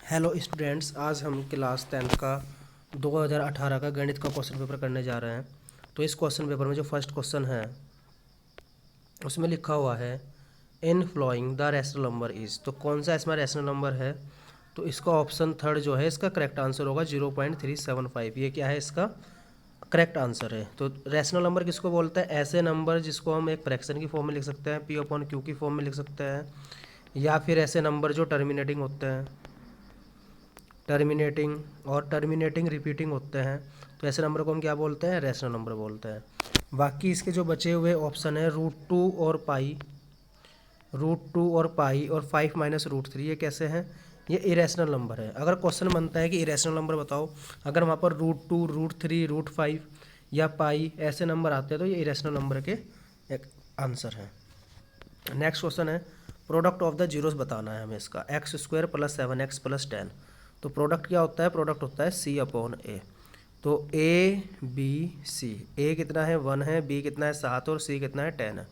Hello students, आज हम class 10 का 2018 का गणित का क्वेश्चन पेपर करने जा रहे हैं। तो इस क्वेश्चन पेपर में जो फर्स्ट क्वेश्चन है उसमें लिखा हुआ है in following the rational number is. तो कौन सा इसमें रैशनल नंबर है? तो इसका ऑप्शन थर्ड जो है इसका करेक्ट आंसर होगा 0.375। ये क्या है? इसका करेक्ट आंसर है। तो रैशनल नंबर किसको बोलते हैं? ऐसे नंबर जिसको हम एक फ्रैक्शन की फॉर्म में लिख सकते हैं, पी अपॉन क्यू की फॉर्म में लिख सकते हैं, या फिर ऐसे नंबर जो टर्मिनेटिंग होते हैं, टर्मिनेटिंग रिपीटिंग होते हैं। तो ऐसे नंबर को हम क्या बोलते हैं? रैशनल नंबर बोलते हैं। बाकी इसके जो बचे हुए ऑप्शन है √2 और 5 माइनस √3, ये कैसे हैं? ये इरेशनल नंबर है। अगर क्वेश्चन बनता है कि इरेशनल नंबर बताओ, अगर वहाँ पर √2 √3 √5 या पाई ऐसे नंबर आते हैं तो ये इरेशनल नंबर के एक आंसर है। नेक्स्ट क्वेश्चन है प्रोडक्ट ऑफ द जीरोस बताना है हमें इसका। x² + 7x + 10। तो प्रोडक्ट क्या होता है? प्रोडक्ट होता है c/a। तो a b c, a कितना है? 1 है, b कितना है? 7 और c कितना है? 10 है।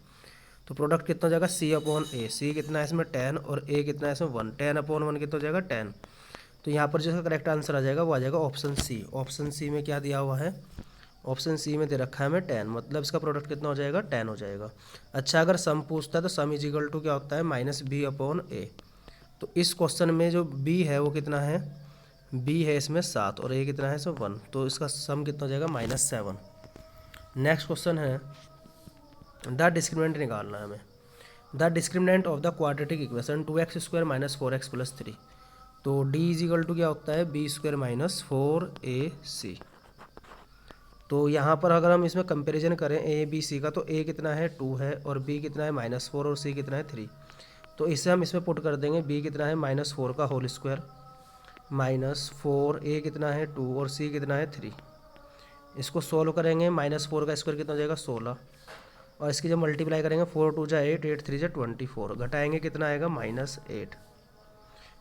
तो प्रोडक्ट कितना हो जाएगा? c/a। c कितना है इसमें? 10 और a कितना है इसमें? 1। 10/1 कितना हो जाएगा? 10। तो यहाँ पर जो इसका करेक्ट आंसर आ जाएगा वो आ जाएगा ऑप्शन सी। ऑप्शन सी में क्या दिया हुआ है? ऑप्शन सी में दे रखा है हमें 10, मतलब इसका प्रोडक्ट कितना हो जाएगा? 10 हो जाएगा। अच्छा, अगर सम पूछता है तो सम इजिकल टू क्या होता है? -b/a। तो इस क्वेश्चन में जो b है वो कितना है? b है इसमें 7 और a कितना है इसमें? 1। तो इसका सम कितना हो जाएगा? -7। नेक्स्ट क्वेश्चन है द डिस्क्रिमिनेंट निकालना है हमें। The discriminant of the quadratic equation 2x² - 4x + 3। तो d इजिकल टू क्या होता है? b² - 4ac। तो यहाँ पर अगर हम इसमें कंपैरिजन करें ए बी सी का, तो a कितना है? 2 है, और b कितना है? -4, और c कितना है? 3। तो इसे हम इसमें पुट कर देंगे। b कितना है? -4 का होल स्क्वायर -4, a कितना है? 2 और c कितना है? 3। इसको सोल्व करेंगे। -4 का स्क्वायर कितना हो जाएगा? 16, और इसकी जब मल्टीप्लाई करेंगे 4 2 जा 8, 8 3 जा 24, घटाएंगे कितना आएगा? -8।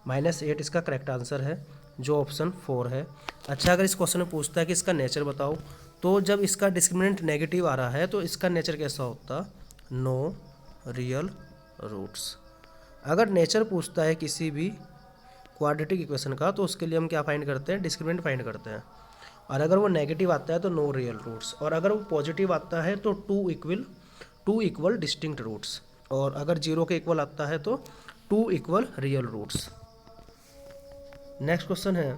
-8 इसका करेक्ट आंसर है जो ऑप्शन 4 है। अच्छा, अगर इस क्वेश्चन में पूछता है कि इसका नेचर बताओ, तो जब इसका डिस्क्रिमिनेंट नेगेटिव आ रहा है तो इसका नेचर कैसा होता? No real roots. अगर नेचर पूछता है किसी भी क्वाड्रेटिक इक्वेशन का तो उसके लिए हम क्या फाइंड करते हैं? डिस्क्रिमिनेंट फाइंड करते हैं। और अगर वो नेगेटिव आता है तो नो रियल रूट्स, और अगर वो पॉजिटिव आता है तो टू इक्वल डिस्टिंक्ट रूट्स, और अगर 0 के इक्वल आता है तो 2 equal real roots. Next question है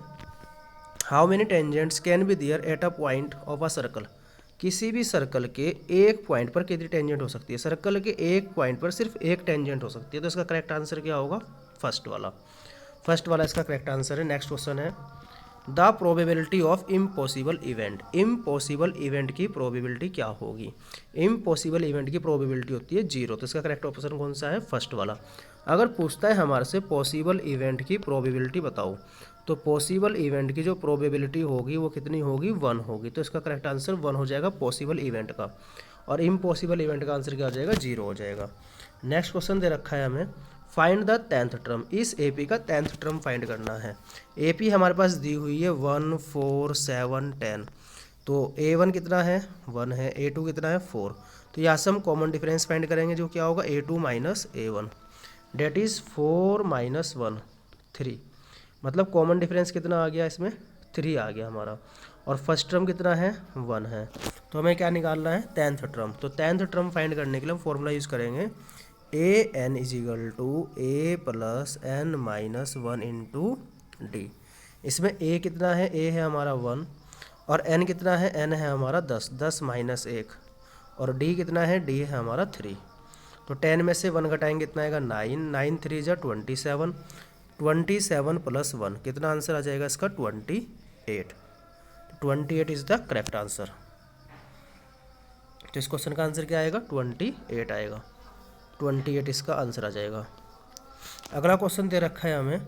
how many tangents can be there at a point of a circle. किसी भी सर्कल के एक पॉइंट पर कितनी टेंजेंट हो सकती है? सर्कल के एक पॉइंट पर सिर्फ एक टेंजेंट हो सकती है। तो इसका करेक्ट आंसर क्या होगा? फर्स्ट वाला इसका करेक्ट आंसर है। नेक्स्ट क्वेश्चन है the probability of impossible event. Impossible event की प्रोबेबिलिटी क्या होगी? इम्पॉसिबल इवेंट की प्रोबेबिलिटी होती है 0। तो इसका करेक्ट ऑप्शन कौन सा है? फर्स्ट वाला। अगर पूछता है हमारे से पॉसिबल इवेंट की प्रोबेबिलिटी बताओ, तो पॉसिबल इवेंट की जो प्रोबेबिलिटी होगी वो कितनी होगी? 1 होगी। तो इसका करेक्ट आंसर 1 हो जाएगा पॉसिबल इवेंट का, और इम्पॉसिबल इवेंट का आंसर क्या हो जाएगा? 0 हो जाएगा। नेक्स्ट क्वेश्चन दे रखा है हमें फाइंड द 10th टर्म। इस AP का 10th टर्म फाइंड करना है। AP हमारे पास दी हुई है 1 4 7 10। तो A1 कितना है? 1 है। A2 कितना है? 4। तो यहाँ से हम कॉमन डिफरेंस फाइंड करेंगे जो क्या होगा? A2 - A1 that is 4 - 1 3। मतलब कॉमन डिफरेंस कितना आ गया इसमें? 3 आ गया हमारा। और फर्स्ट टर्म कितना है? 1 है। तो हमें क्या निकालना है? 10th term. तो 10th टर्म फाइंड करने के लिए हम फॉर्मूला यूज़ करेंगे an = a + n - 1 × d। इसमें a कितना है? a है हमारा 1, और n कितना है? n है हमारा 10, 10 - 1, और d कितना है? d है हमारा 3। तो 10 में से 1 घटाएंगे कितना आएगा? 9, 9 3 जा 27, 27 + 1 कितना आंसर आ जाएगा इसका? 28। 28 इज़ द करेक्ट आंसर। तो इस क्वेश्चन का आंसर क्या आएगा? 28 आएगा। 28 इसका आंसर आ जाएगा। अगला क्वेश्चन दे रखा है हमें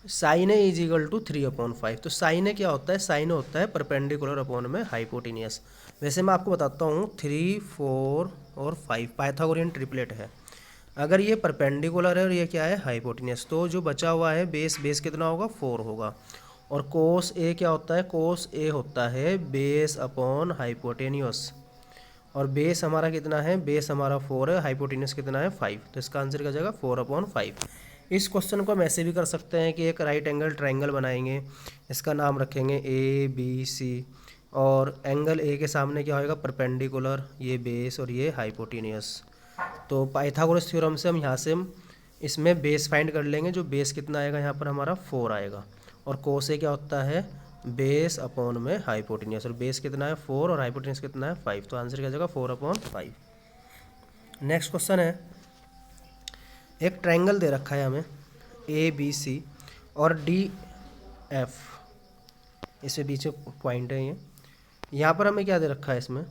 साइन ए = 3/5। तो साइन ए क्या होता है? साइन ए होता है परपेंडिकुलर अपॉन में हाइपोटेनियस। वैसे मैं आपको बताता हूँ 3 4 और 5 पाइथागोरियन ट्रिपलेट है। अगर ये परपेंडिकुलर है और ये क्या है? हाइपोटेनियस, तो जो बचा हुआ है बेस कितना होगा? 4 होगा। और कोस ए क्या होता है? कोस ए होता है बेस अपॉन हाइपोटेनियस, और बेस हमारा कितना है? बेस हमारा 4 है, हाइपोटेनियस कितना है? 5। तो इसका आंसर क्या हो जाएगा? 4/5। इस क्वेश्चन को हम ऐसे भी कर सकते हैं कि एक राइट एंगल ट्रायंगल बनाएंगे, इसका नाम रखेंगे ए बी सी, और एंगल ए के सामने क्या होएगा, परपेंडिकुलर, ये बेस और ये हाइपोटेनियस। तो पाइथागोरस थ्योरम से हम इसमें बेस फाइंड कर लेंगे, जो बेस कितना आएगा यहाँ पर हमारा 4 आएगा, और कोस ए क्या होता है, बेस अपॉन में हाइपोटेनियस, और बेस कितना है 4 और हाइपोटेनियस कितना है 5, तो आंसर क्या जाएगा 4/5। नेक्स्ट क्वेश्चन है, एक ट्रायंगल दे रखा है हमें ए बी सी और डी एफ, इसके बीच में पॉइंट है ये। यहाँ पर हमें क्या दे रखा है, इसमें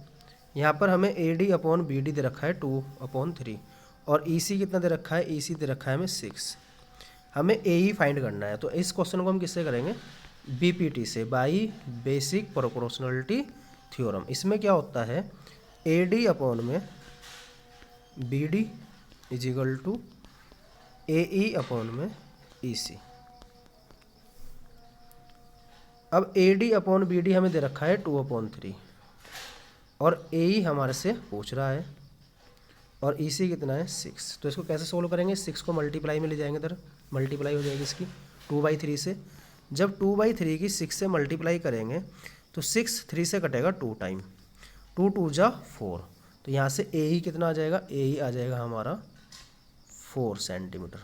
यहाँ पर हमें A D upon B D दे रखा है 2/3, और ई सी कितना दे रखा है, ई सी दे रखा है हमें 6। हमें ए ई फाइंड करना है, तो इस क्वेश्चन को हम किससे करेंगे, बी पी टी से, बाई बेसिक प्रोपोर्शनलिटी थ्योरम। इसमें क्या होता है, ए डी अपॉन में B D is equal to A E upon में ई सी। अब A D upon B D हमें दे रखा है 2/3, और ए ई हमारे से पूछ रहा है, और ई सी कितना है 6। तो इसको कैसे सोल्व करेंगे, 6 को मल्टीप्लाई में ले जाएंगे, इधर मल्टीप्लाई हो जाएगी इसकी 2/3 से। जब 2/3 की 6 से मल्टीप्लाई करेंगे तो 6 3 से कटेगा 2 टाइम, 2 2 जा 4, तो यहाँ से ए ई कितना आ जाएगा, ए ई आ जाएगा हमारा 4 सेंटीमीटर।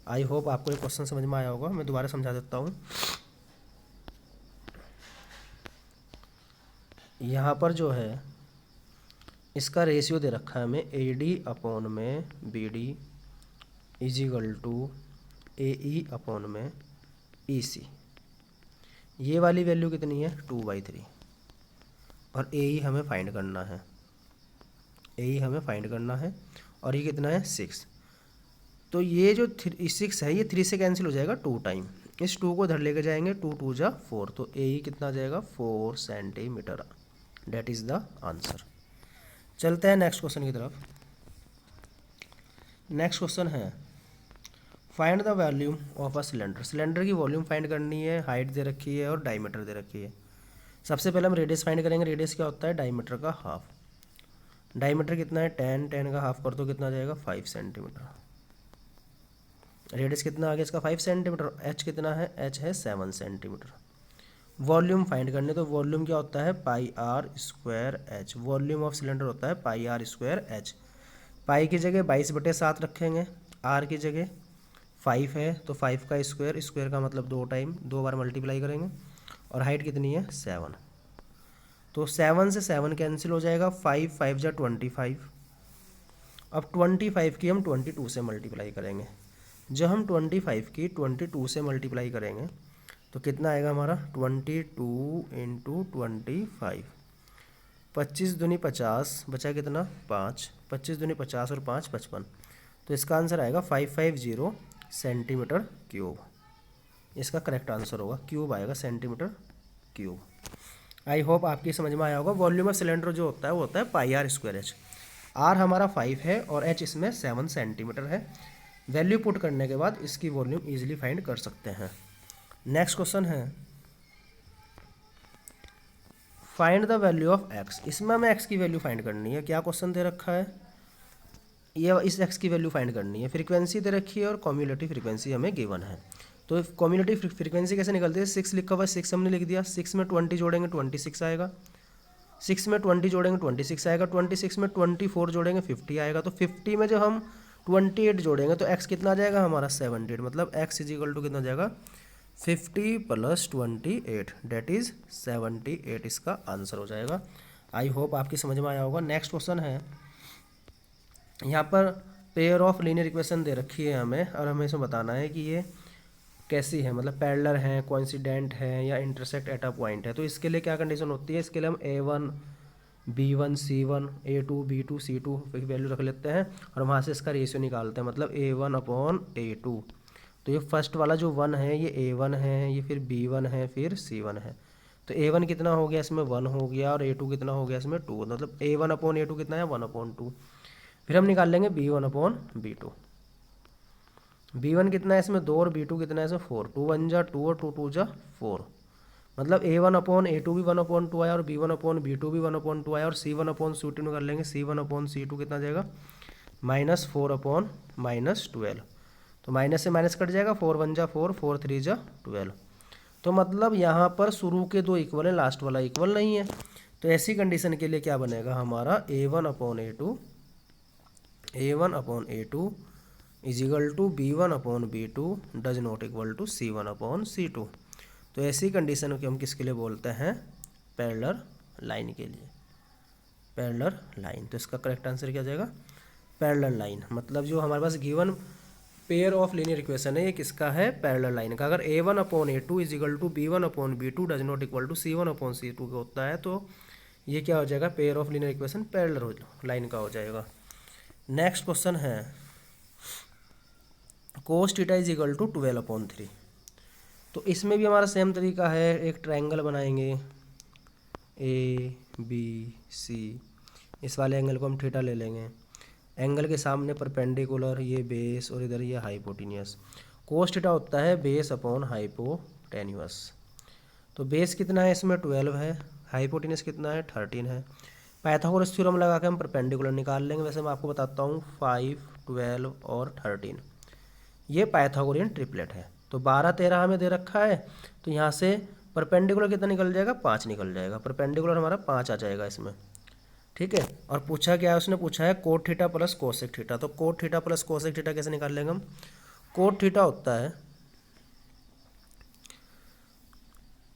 आई होप आपको ये क्वेश्चन समझ में आया होगा, मैं दोबारा समझा देता हूँ। यहाँ पर जो है इसका रेशियो दे रखा है हमें, ए डी अपॉन में B D is equal to A E upon में ई सी। ये वाली वैल्यू कितनी है 2/3, और ए ई हमें फाइंड करना है, ए ई हमें फाइंड करना है, और ये कितना है 6। तो ये जो 6 है ये 3 से कैंसिल हो जाएगा 2 टाइम, इस 2 को इधर लेके जाएंगे, 2 2 जा 4, तो ए ई कितना आ जाएगा 4 centimetre. That is the answer. चलते हैं नेक्स्ट क्वेश्चन की तरफ। नेक्स्ट क्वेश्चन है, find the volume of a cylinder. Cylinder की वॉल्यूम फाइंड करनी है, हाइट दे रखी है और डायमीटर दे रखी है। सबसे पहले हम रेडियस फाइंड करेंगे। रेडियस क्या होता है, डायमीटर का हाफ। डायमीटर कितना है 10, 10 का हाफ कर दो कितना आ जाएगा 5 सेंटीमीटर। रेडियस कितना आ गया इसका 5 सेंटीमीटर। एच कितना है, एच है 7 सेंटीमीटर। वॉल्यूम फाइंड करने, तो वॉल्यूम क्या होता है pi r square h. Volume of cylinder होता है pi r square h. Pi की जगह 22/7 रखेंगे, आर की जगह 5 है तो 5 का स्क्वायर, स्क्वायर का मतलब 2 टाइम, 2 बार मल्टीप्लाई करेंगे, और हाइट कितनी है 7, तो 7 से 7 कैंसिल हो जाएगा, 5 5 जा 25। अब 25 की हम 22 से मल्टीप्लाई करेंगे। जब हम 25 की 22 से मल्टीप्लाई करेंगे तो कितना आएगा हमारा 22 × 25, 25 दूनी 50, बचा कितना 5, 25 दूनी 50 और 5 55, तो इसका आंसर आएगा 550 सेंटीमीटर क्यूब। इसका करेक्ट आंसर होगा, क्यूब आएगा सेंटीमीटर क्यूब। आई होप आपकी समझ में आया होगा। वॉल्यूम ऑफ सिलेंडर जो होता है वो होता है pi r square H. Are हमारा 5 है और एच इसमें 7 सेंटीमीटर है। वैल्यू पुट करने के बाद इसकी वॉल्यूम ईजिली फाइंड कर सकते हैं। नेक्स्ट क्वेश्चन है, find the value of x. इसमें हमें एक्स की वैल्यू फाइंड करनी है। क्या क्वेश्चन दे रखा है, ये इस एक्स की वैल्यू फाइंड करनी है। फ्रीक्वेंसी दे रखी है और कम्युलेटिव फ्रीक्वेंसी हमें गिवन है। तो कम्युलेटिव फ्रीक्वेंसी कैसे निकलती है, 6 लिखा हुआ है, 6 हमने लिख दिया। 6 में 20 जोड़ेंगे 26 आएगा, 6 में 20 जोड़ेंगे 26 आएगा, 26 में 24 जोड़ेंगे 50 आएगा। तो 50 में जब हम 28 जोड़ेंगे तो एक्स कितना आ जाएगा हमारा 78, मतलब एक्स इज इक्वल टू कितना आ जाएगा 50 + 28, डेट इज़ 78 इसका आंसर हो जाएगा। आई होप आपकी समझ में आया होगा। नेक्स्ट क्वेश्चन है, यहाँ पर पेयर ऑफ लीनियर इक्वेशन दे रखी है हमें, और हमें इसमें बताना है कि ये कैसी है, मतलब पैरेलल है, कोइंसिडेंट है, या इंटरसेक्ट एट अ पॉइंट है। तो इसके लिए क्या कंडीशन होती है, इसके लिए हम A1 B1 C1 A2 B2 C2 की वैल्यू रख लेते हैं, और वहाँ से इसका रेशियो निकालते हैं, मतलब A1/A2। तो ये फर्स्ट वाला जो 1 है ये A1 है, ये फिर B1 है, फिर C1 है। तो A1 कितना हो गया इसमें 1 हो गया, और A2 कितना हो गया इसमें 2, मतलब A1/A2 कितना है 1/2। फिर हम निकाल लेंगे B1/B2। B1 कितना है इसमें 2, और B2 कितना है इसमें 4, 2 1 जा 2 और 2 2 जा 4, मतलब A1/A2 भी 1/2 आया, और B1/B2 भी 1/2 आया, और C1/C2 कर लेंगे, C1/C2 कितना जाएगा -4/-12। तो माइनस से माइनस कट जाएगा, 4 1 जा 4, 4 3 जा 12। तो मतलब यहाँ पर शुरू के दो इक्वल है, लास्ट वाला इक्वल नहीं है। तो ऐसी कंडीशन के लिए क्या बनेगा हमारा A1/A2 is equal to B1/B2 does not equal to C1/C2। तो ऐसी कंडीशन को हम किसके लिए बोलते हैं, पैरेलल लाइन के लिए, पैरेलल लाइन। तो इसका करेक्ट आंसर क्या जाएगा, पैरेलल लाइन। मतलब जो हमारे पास given pair of linear equation है ये किसका है, पैरेलल लाइन का। अगर A1/A2 is equal to B1/B2 does not equal to C1/C2 का होता है तो ये क्या हो जाएगा, pair of linear equation parallel line का हो जाएगा। नेक्स्ट क्वेश्चन है cos theta is equal to 12/3। तो इसमें भी हमारा सेम तरीका है, एक ट्रायंगल बनाएंगे ABC, इस वाले एंगल को हम थीटा ले लेंगे, एंगल के सामने परपेंडिकुलर ये बेस और इधर ये हाइपोटेन्यूस। cos थीटा होता है बेस अपॉन हाइपोटेन्यूस। तो बेस कितना है इसमें 12 है, हाइपोटेन्यूस कितना है 13 है। पाइथागोरस थ्योरम लगा के हम परपेंडिकुलर निकाल लेंगे। वैसे मैं आपको बताता हूँ 5 12 और 13 ये पाइथागोरियन ट्रिपलेट है। तो 12 13 हमें दे रखा है, तो यहाँ से परपेंडिकुलर कितना निकल जाएगा, 5 निकल जाएगा। परपेंडिकुलर हमारा 5 आ जाएगा इसमें, ठीक है। और पूछा क्या है, उसने पूछा है cot theta plus cosec theta. तो cot theta plus cosec theta कैसे निकाल लेंगे हम, कोट थीटा होता है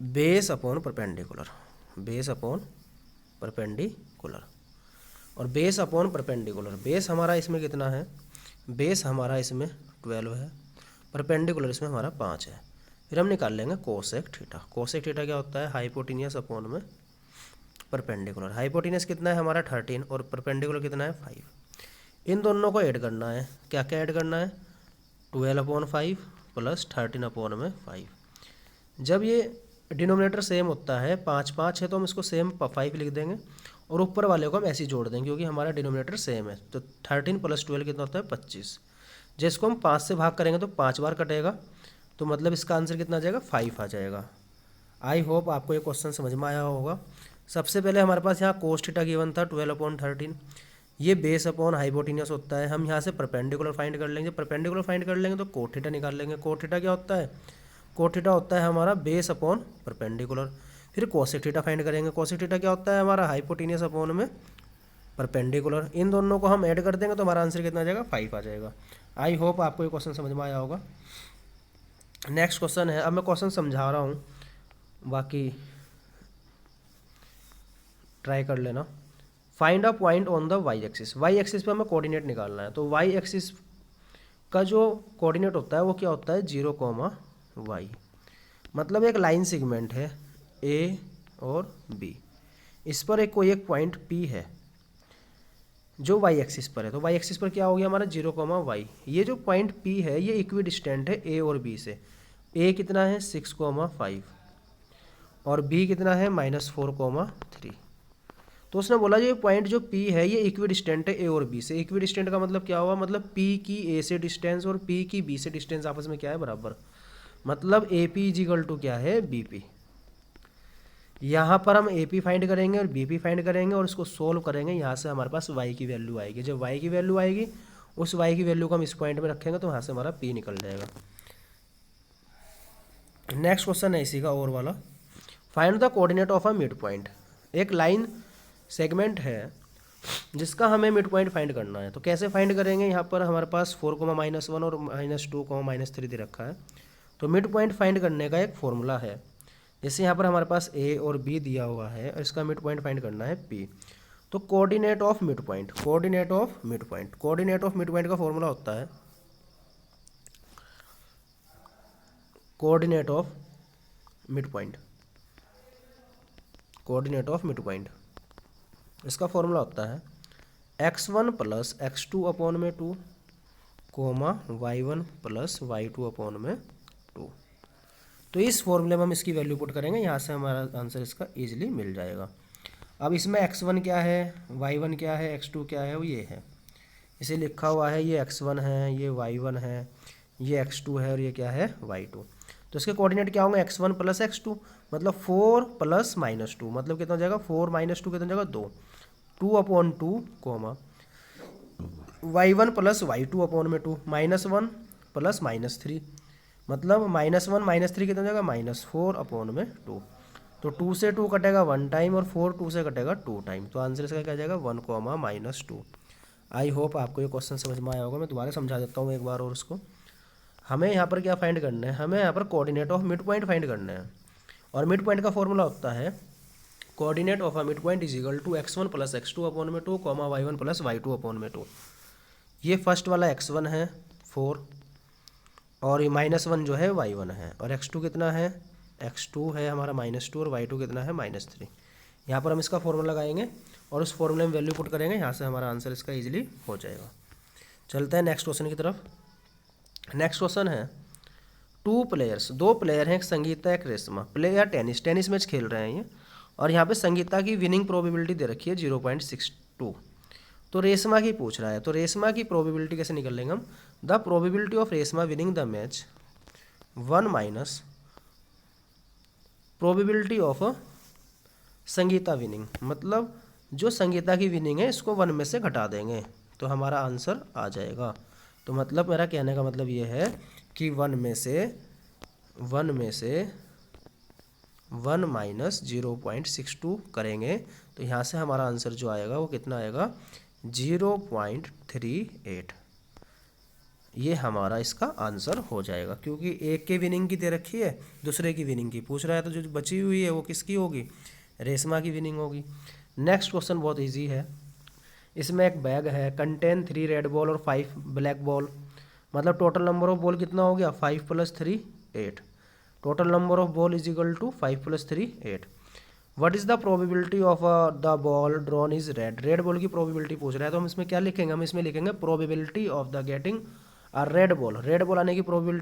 base upon perpendicular, base upon perpendicular और बेस अपॉन परपेंडिकुलर। बेस हमारा इसमें कितना है, बेस हमारा इसमें 12 है, परपेंडिकुलर इसमें हमारा 5 है। फिर हम निकाल लेंगे कोसेक थीटा। कोसेक थीटा क्या होता है, हाइपोटेन्यूस अपॉन में परपेंडिकुलर। हाइपोटेन्यूस कितना है हमारा 13 और परपेंडिकुलर कितना है 5। इन दोनों को ऐड करना है, क्या क्या ऐड करना है, 12/5 प्लस 13/5। जब ये डिनोमिनेटर सेम होता है 5 5 है तो हम इसको सेम 5 लिख देंगे और ऊपर वाले को हम ऐसे ही जोड़ देंगे क्योंकि हमारा डिनोमिनेटर सेम है। तो 13 + 12 कितना होता है 25। जिसको हम 5 से भाग करेंगे तो 5 बार कटेगा, तो मतलब इसका आंसर कितना आ जाएगा 5 आ जाएगा। आई होप आपको ये क्वेश्चन समझ में आया होगा। सबसे पहले हमारे पास यहाँ कोस थीटा गिवन था 12/13, ये बेस अपॉन हाइपोटेन्यूस होता है। हम यहाँ से परपेंडिकुलर फाइंड कर लेंगे, परपेंडिकुलर फाइंड कर लेंगे तो कोट थीटा निकाल लेंगे। कोट थीटा क्या होता है, कोट थीटा होता है हमारा बेस अपॉन परपेंडिकुलर। फिर कोसेक थीटा फाइंड करेंगे, कोसेक थीटा क्या होता है हमारा हाइपोटेन्यूस अपॉन में परपेंडिकुलर। इन दोनों को हम ऐड कर देंगे तो हमारा आंसर कितना आ जाएगा 5 आ जाएगा। आई होप आपको ये क्वेश्चन समझ में आया होगा। नेक्स्ट क्वेश्चन है, अब मैं क्वेश्चन समझा रहा हूँ, बाकी ट्राई कर लेना। Find a point on the y axis. Y axis पे हमें कोऑर्डिनेट निकालना है। तो वाई एक्सिस का जो कोऑर्डिनेट होता है वो क्या होता है 0,y। मतलब एक लाइन सेगमेंट है ए और बी, इस पर एक कोई एक पॉइंट P है जो वाई एक्सिस पर है। तो वाई एक्सिस पर क्या हो गया हमारा 0,y। ये जो पॉइंट P है ये इक्वी डिस्टेंट है ए और बी से। ए कितना है 6,5 और बी कितना है -4,3। तो उसने बोला जो ये पॉइंट जो P है ये इक्वी डिस्टेंट है ए और बी से। इक्वी डिस्टेंट का मतलब क्या हुआ, मतलब P की ए से डिस्टेंस और P की बी से डिस्टेंस आपस में क्या है बराबर। मतलब AP इजिकल टू क्या है BP। यहाँ पर हम AP फाइंड करेंगे और BP फाइंड करेंगे और इसको सोल्व करेंगे। यहाँ से हमारे पास y की वैल्यू आएगी। जब y की वैल्यू आएगी उस y की वैल्यू को हम इस पॉइंट में रखेंगे तो यहाँ से हमारा P निकल जाएगा। नेक्स्ट क्वेश्चन है इसी का और वाला, find the coordinate of a mid point. एक लाइन सेगमेंट है जिसका हमें मिड पॉइंट फाइंड करना है। तो कैसे फाइंड करेंगे, यहाँ पर हमारे पास 4,-1 और -2, -3 दे रखा है। तो मिड पॉइंट फाइंड करने का एक फॉर्मूला है। जैसे यहाँ पर हमारे पास A और B दिया हुआ है और इसका मिड पॉइंट फाइंड करना है P। तो coordinate of mid point, coordinate of mid point, coordinate of mid point का फॉर्मूला होता है coordinate of mid point, coordinate of mid point. इसका फॉर्मूला होता है x1 + x2/2 y1 + y2/2। तो इस फॉर्मूले में हम इसकी वैल्यू पुट करेंगे, यहाँ से हमारा आंसर इसका इजीली मिल जाएगा। अब इसमें x1 क्या है, y1 क्या है, x2 क्या है, वो ये है, इसे लिखा हुआ है। ये x1 है, ये y1 है, ये x2 है और ये क्या है y2। तो इसके कोऑर्डिनेट क्या होंगे x1 + x2, मतलब 4 + -2, मतलब कितना हो जाएगा 4 - 2 कितना हो जाएगा 2, 2/2 y1 + y2/2 -1 प्लस -3, मतलब -1 -3 कितना हो जाएगा -4/2। तो 2 से 2 कटेगा 1 टाइम और 4 2 से कटेगा 2 टाइम। तो आंसर इसका क्या जाएगा 1, -2। आई होप आपको ये क्वेश्चन समझ में आया होगा। मैं दोबारा समझा देता हूँ एक बार और उसको। हमें यहाँ पर क्या फाइंड करना है, हमें यहाँ पर coordinate of mid point find करना है। और मिड पॉइंट का फॉर्मूला होता है coordinate of a mid point is equal to x1 + x2/2, y1 + y2/2। ये फर्स्ट वाला x1 है 4 और ये -1 जो है y1 है, और x2 कितना है, x2 है हमारा -2 और y2 कितना है -3। यहाँ पर हम इसका फॉर्मूला लगाएंगे और उस फॉर्मूले में वैल्यू पुट करेंगे, यहाँ से हमारा आंसर इसका इजीली हो जाएगा। चलते हैं नेक्स्ट क्वेश्चन की तरफ। नेक्स्ट क्वेश्चन है 2 प्लेयर्स, 2 प्लेयर हैं, एक संगीता एक रेशमा, प्लेयर टेनिस मैच खेल रहे हैं ये। और यहाँ पे संगीता की विनिंग प्रोबेबिलिटी दे रखी है 0.62, तो रेशमा की पूछ रहा है। तो रेशमा की प्रोबेबिलिटी कैसे निकल लेंगे हम, the probability of Reshma winning the match 1 - probability of Sangeeta winning, मतलब जो संगीता की विनिंग है इसको 1 में से घटा देंगे तो हमारा आंसर आ जाएगा। तो मतलब मेरा कहने का मतलब ये है कि 1 में से 1 - 0.62 करेंगे तो यहाँ से हमारा आंसर जो आएगा वो कितना आएगा 0.38। ये हमारा इसका आंसर हो जाएगा, क्योंकि एक के विनिंग की दे रखी है, दूसरे की विनिंग की पूछ रहा है, तो जो बची हुई है वो किसकी होगी, रेशमा की विनिंग होगी। नेक्स्ट क्वेश्चन बहुत इजी है। इसमें एक बैग है, कंटेन 3 रेड बॉल और 5 ब्लैक बॉल, मतलब टोटल नंबर ऑफ बॉल कितना हो गया 5 + 3 8। Total number of ball is equal to 5 + 3 8। What is the probability of the ball drawn is red, red ball की प्रोबेबिलिटी पूछ रहा है। तो हम इसमें क्या लिखेंगे, हम इसमें लिखेंगे probability of the getting red ball, red ball आने की प्रोबेबिलिटी